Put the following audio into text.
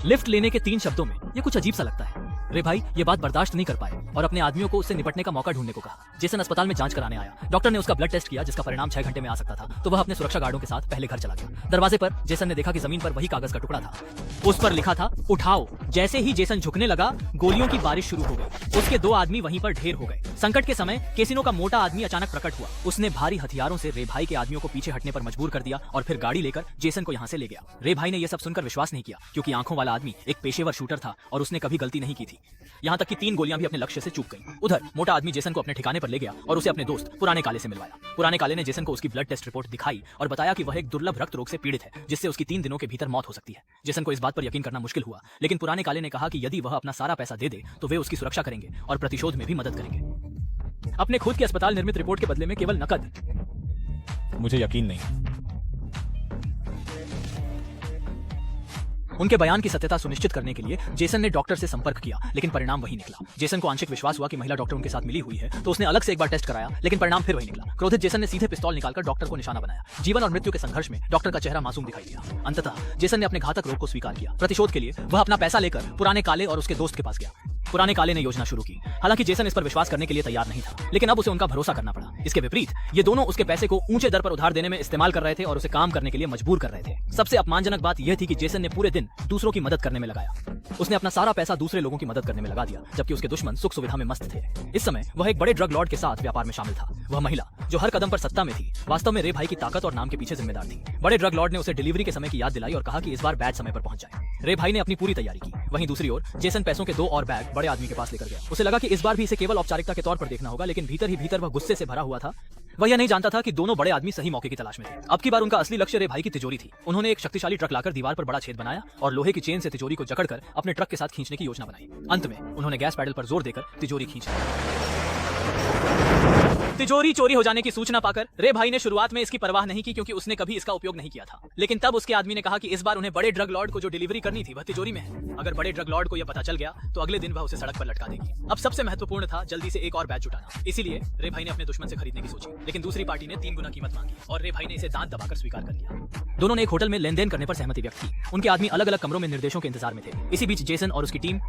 Lift लेने के 3 शब्दों में ये कुछ अजीब सा लगता है। रे भाई ये बात बर्दाश्त नहीं कर पाए और अपने आदमियों को उससे निपटने का मौका ढूंढने को कहा। जेसन अस्पताल में जांच कराने आया। डॉक्टर ने उसका ब्लड टेस्ट किया जिसका परिणाम 6 घंटे में आ सकता था, तो वह अपने सुरक्षा गार्डों के साथ पहले घर चला गया। दरवाजे पर जेसन ने देखा कि जमीन पर वही कागज का टुकड़ा था। उस पर लिखा था उठाओ। जैसे ही जेसन झुकने लगा, गोलियों की बारिश शुरू हो गई। उसके 2 आदमी वहीं पर ढेर हो गए। संकट के समय कैसीनो का मोटा आदमी अचानक प्रकट हुआ। उसने भारी हथियारों से रे भाई के आदमियों को पीछे हटने पर मजबूर कर दिया और फिर गाड़ी लेकर जेसन को यहाँ से ले गया। रे भाई ने यह सब सुनकर विश्वास नहीं किया, क्योंकि आंखों वाला आदमी एक पेशेवर शूटर था और उसने कभी गलती नहीं की थी। यहाँ तक कि 3 गोलियां भी अपने लक्ष्य से चूक गईं। उधर मोटा आदमी जेसन को अपने ठिकाने पर ले गया और उसे अपने दोस्त पुराने काले से मिलवाया। पुराने काले ने जेसन को उसकी ब्लड टेस्ट रिपोर्ट दिखाई और बताया कि वह एक दुर्लभ रक्त रोग से पीड़ित है, जिससे उसकी 3 दिनों के भीतर मौत हो सकती है। जेसन को इस बात पर यकीन करना मुश्किल हुआ, लेकिन पुराने काले ने कहा कि यदि वह अपना सारा पैसा दे दे तो वे उसकी सुरक्षा करेंगे और प्रतिशोध में भी मदद करेंगे। अपने खुद की अस्पताल निर्मित रिपोर्ट के बदले में केवल नकद। मुझे यकीन नहीं। उनके बयान की सत्यता सुनिश्चित करने के लिए जेसन ने डॉक्टर से संपर्क किया, लेकिन परिणाम वही निकला। जेसन को आंशिक विश्वास हुआ कि महिला डॉक्टर उनके साथ मिली हुई है, तो उसने अलग से एक बार टेस्ट कराया, लेकिन परिणाम फिर वही निकला। क्रोधित जेसन ने सीधे पिस्तौल निकालकर डॉक्टर को निशाना बनाया। जीवन और मृत्यु के संघर्ष में डॉक्टर का चेहरा मासूम दिखाई दिया। अंततः जेसन ने अपने घातक रोग को स्वीकार किया। प्रतिशोध के लिए वह अपना पैसा लेकर पुराने काले और उसके दोस्त के पास गया। पुराने काले ने योजना शुरू की। हालांकि जेसन इस पर विश्वास करने के लिए तैयार नहीं था, लेकिन अब उसे उनका भरोसा करना पड़ा। इसके विपरीत ये दोनों उसके पैसे को ऊंचे दर पर उधार देने में इस्तेमाल कर रहे थे और उसे काम करने के लिए मजबूर कर रहे थे। सबसे अपमानजनक बात यह थी कि जेसन ने पूरे दिन दूसरों की मदद करने में लगाया। उसने अपना सारा पैसा दूसरे लोगों की मदद करने में लगा दिया, जबकि उसके दुश्मन सुख सुविधा में मस्त थे। इस समय वह एक बड़े ड्रग लॉर्ड के साथ व्यापार में शामिल था। वह महिला जो हर कदम पर सत्ता में थी, वास्तव में रे भाई की ताकत और नाम के पीछे जिम्मेदार थी। बड़े ड्रग लॉर्ड ने उसे डिलीवरी के समय की याद दिलाई और कहा कि इस बार बैच समय पर पहुंच जाए। रे भाई ने अपनी पूरी तैयारी की। वहीं दूसरी ओर जेसन पैसों के 2 और बैग बड़े आदमी के पास लेकर गया। उसे लगा कि इस बार भी इसे केवल औपचारिकता के तौर पर देखना होगा, लेकिन भीतर ही भीतर वह गुस्से से भरा हुआ था। वह यह नहीं जानता था कि दोनों बड़े आदमी सही मौके की तलाश में थे। अब की बार उनका असली लक्ष्य रे भाई की तिजोरी थी। उन्होंने एक शक्तिशाली ट्रक लाकर दीवार पर बड़ा छेद बनाया और लोहे की चेन से तिजोरी को जकड़कर अपने ट्रक के साथ खींचने की योजना बनाई। अंत में उन्होंने गैस पैडल पर जोर देकर तिजोरी खींच ली। तिजोरी चोरी हो जाने की सूचना पाकर रे भाई ने शुरुआत में इसकी परवाह नहीं की, क्योंकि उसने कभी इसका उपयोग नहीं किया था। लेकिन तब उसके आदमी ने कहा कि इस बार उन्हें बड़े ड्रग लॉर्ड को जो डिलीवरी करनी थी वह तिजोरी में है। अगर बड़े ड्रग लॉर्ड को यह पता चल गया तो अगले दिन वह उसे सड़क पर लटका देगी। अब सबसे महत्वपूर्ण था जल्दी से एक और बैच जुटाना। इसीलिए रे भाई ने अपने दुश्मन से खरीदने की सोची, लेकिन दूसरी पार्टी ने 3 गुना कीमत मांगी और रे भाई ने इसे दांत दबाकर स्वीकार कर लिया। दोनों ने एक होटल में लेन देन करने पर सहमति व्यक्त की। उनके आदमी अलग अलग कमरों में निर्देशों के इंतजार में थे। इसी बीच जेसन और उसकी टीम